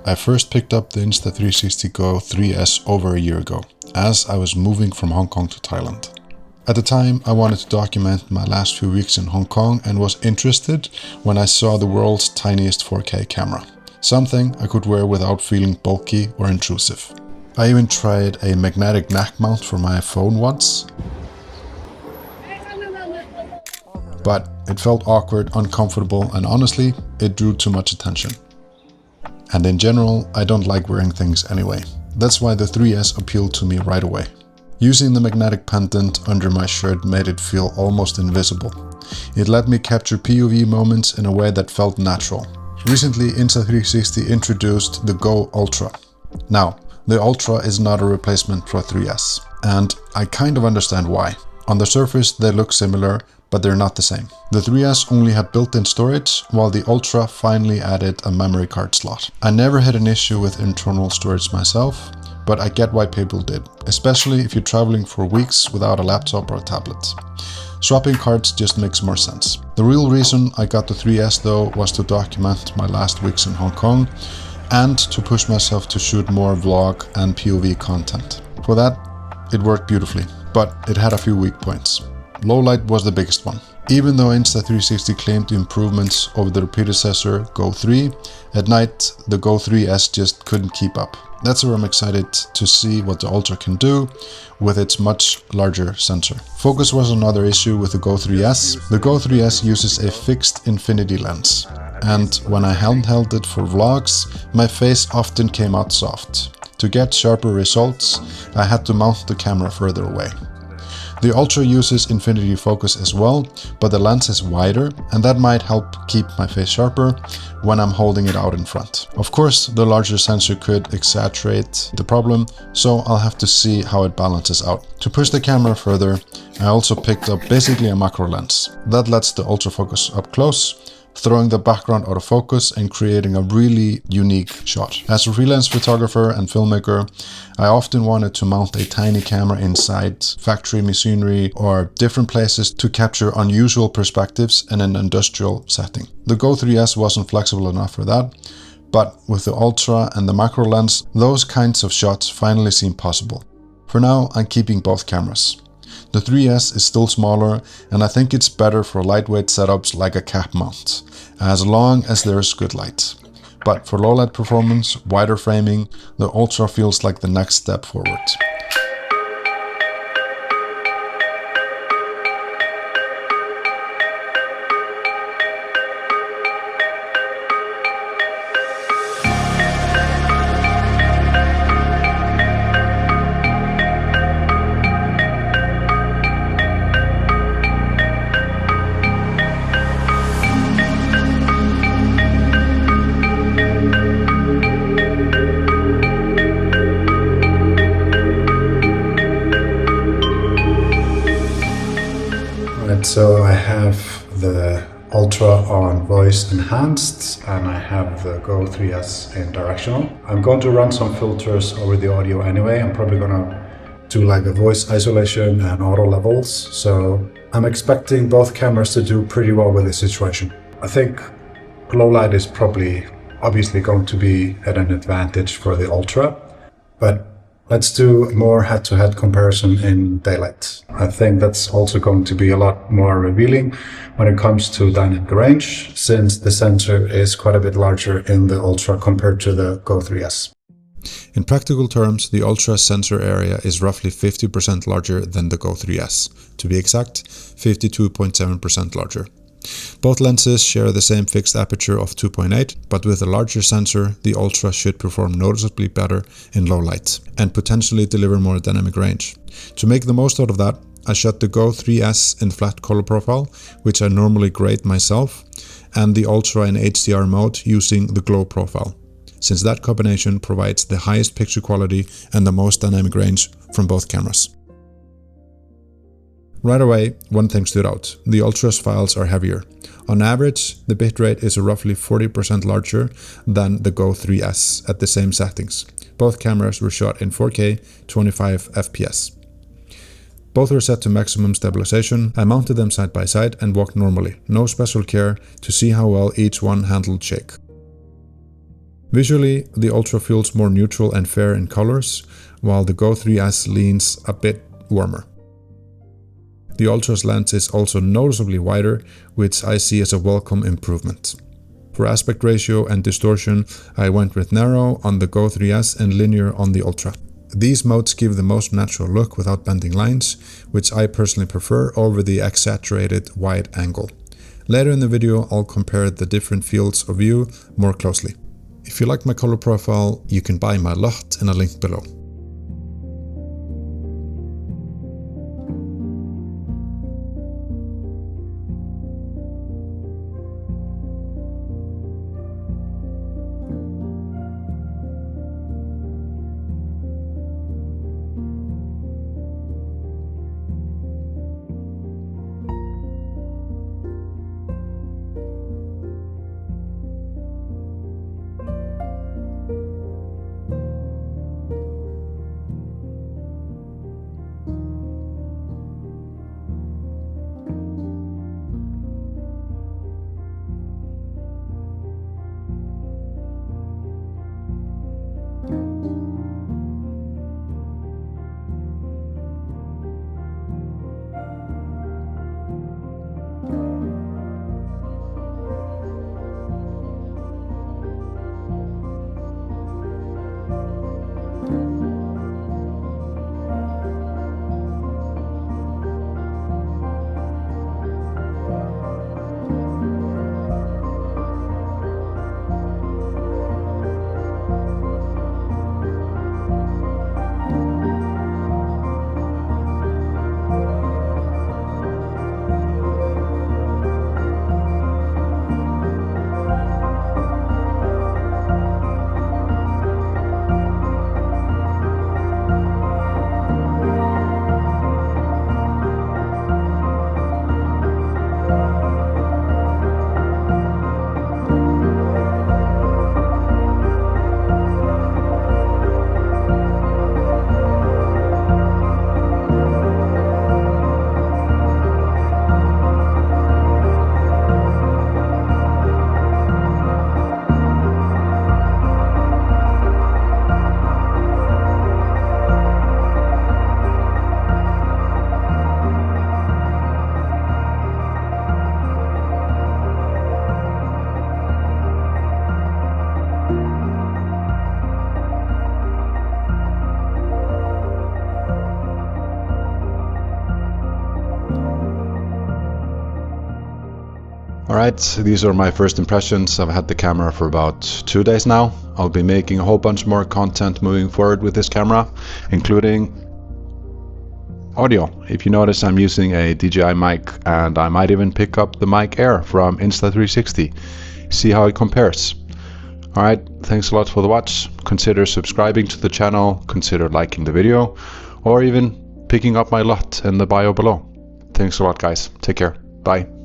I first picked up the Insta360 GO 3S over a year ago, as I was moving from Hong Kong to Thailand. At the time, I wanted to document my last few weeks in Hong Kong and was interested when I saw the world's tiniest 4K camera, something I could wear without feeling bulky or intrusive. I even tried a magnetic neck mount for my phone once, but it felt awkward, uncomfortable, and honestly, it drew too much attention. And in general, I don't like wearing things anyway. That's why the 3S appealed to me right away. Using the magnetic pendant under my shirt made it feel almost invisible. It let me capture POV moments in a way that felt natural. Recently, Insta360 introduced the GO Ultra. Now, the Ultra is not a replacement for 3S, and I kind of understand why. On the surface, they look similar, but they're not the same. The 3S only had built-in storage, while the Ultra finally added a memory card slot. I never had an issue with internal storage myself, but I get why people did, especially if you're traveling for weeks without a laptop or a tablet. Swapping cards just makes more sense. The real reason I got the 3S though was to document my last weeks in Hong Kong and to push myself to shoot more vlog and POV content. For that, it worked beautifully, but it had a few weak points. Low light was the biggest one. Even though Insta360 claimed improvements over their predecessor GO 3, at night the GO 3S just couldn't keep up. That's where I'm excited to see what the Ultra can do with its much larger sensor. Focus was another issue with the GO 3S. The GO 3S uses a fixed infinity lens, and when I handheld it for vlogs, my face often came out soft. To get sharper results, I had to mount the camera further away. The Ultra uses infinity focus as well, but the lens is wider, and that might help keep my face sharper when I'm holding it out in front. Of course, the larger sensor could exaggerate the problem, so I'll have to see how it balances out. To push the camera further, I also picked up basically a macro lens. That lets the Ultra focus up close, throwing the background out of focus and creating a really unique shot. As a freelance photographer and filmmaker, I often wanted to mount a tiny camera inside factory machinery or different places to capture unusual perspectives in an industrial setting. The GO 3S wasn't flexible enough for that, but with the Ultra and the macro lens, those kinds of shots finally seem possible. For now, I'm keeping both cameras. The 3S is still smaller, and I think it's better for lightweight setups like a cap mount, as long as there's good light. But for low light performance, wider framing, the Ultra feels like the next step forward. So I have the Ultra on voice enhanced and I have the GO 3S in directional. I'm going to run some filters over the audio anyway. I'm probably gonna do like a voice isolation and auto levels. So I'm expecting both cameras to do pretty well with this situation. I think low light is probably obviously going to be at an advantage for the Ultra, but let's do more head-to-head comparison in daylight. I think that's also going to be a lot more revealing when it comes to dynamic range, since the sensor is quite a bit larger in the Ultra compared to the GO 3S. In practical terms, the Ultra sensor area is roughly 50% larger than the GO 3S. To be exact, 52.7% larger. Both lenses share the same fixed aperture of 2.8, but with a larger sensor, the Ultra should perform noticeably better in low light and potentially deliver more dynamic range. To make the most out of that, I shot the GO 3S in flat color profile, which I normally grade myself, and the Ultra in HDR mode using the glow profile, since that combination provides the highest picture quality and the most dynamic range from both cameras. Right away, one thing stood out. The Ultra's files are heavier. On average, the bitrate is roughly 40% larger than the GO 3S at the same settings. Both cameras were shot in 4K 25 FPS. Both were set to maximum stabilization. I mounted them side by side and walked normally. No special care to see how well each one handled shake. Visually, the Ultra feels more neutral and fair in colors, while the Go 3S leans a bit warmer. The Ultra's lens is also noticeably wider, which I see as a welcome improvement. For aspect ratio and distortion, I went with narrow on the Go 3S and linear on the Ultra. These modes give the most natural look without bending lines, which I personally prefer over the exaggerated wide angle. Later in the video, I'll compare the different fields of view more closely. If you like my color profile, you can buy my lot in a link below. Alright, these are my first impressions. I've had the camera for about 2 days now. I'll be making a whole bunch more content moving forward with this camera, including audio. If you notice, I'm using a DJI mic, and I might even pick up the mic Air from Insta360. See how it compares. Alright, thanks a lot for the watch. Consider subscribing to the channel, consider liking the video, or even picking up my lot in the bio below. Thanks a lot, guys. Take care. Bye.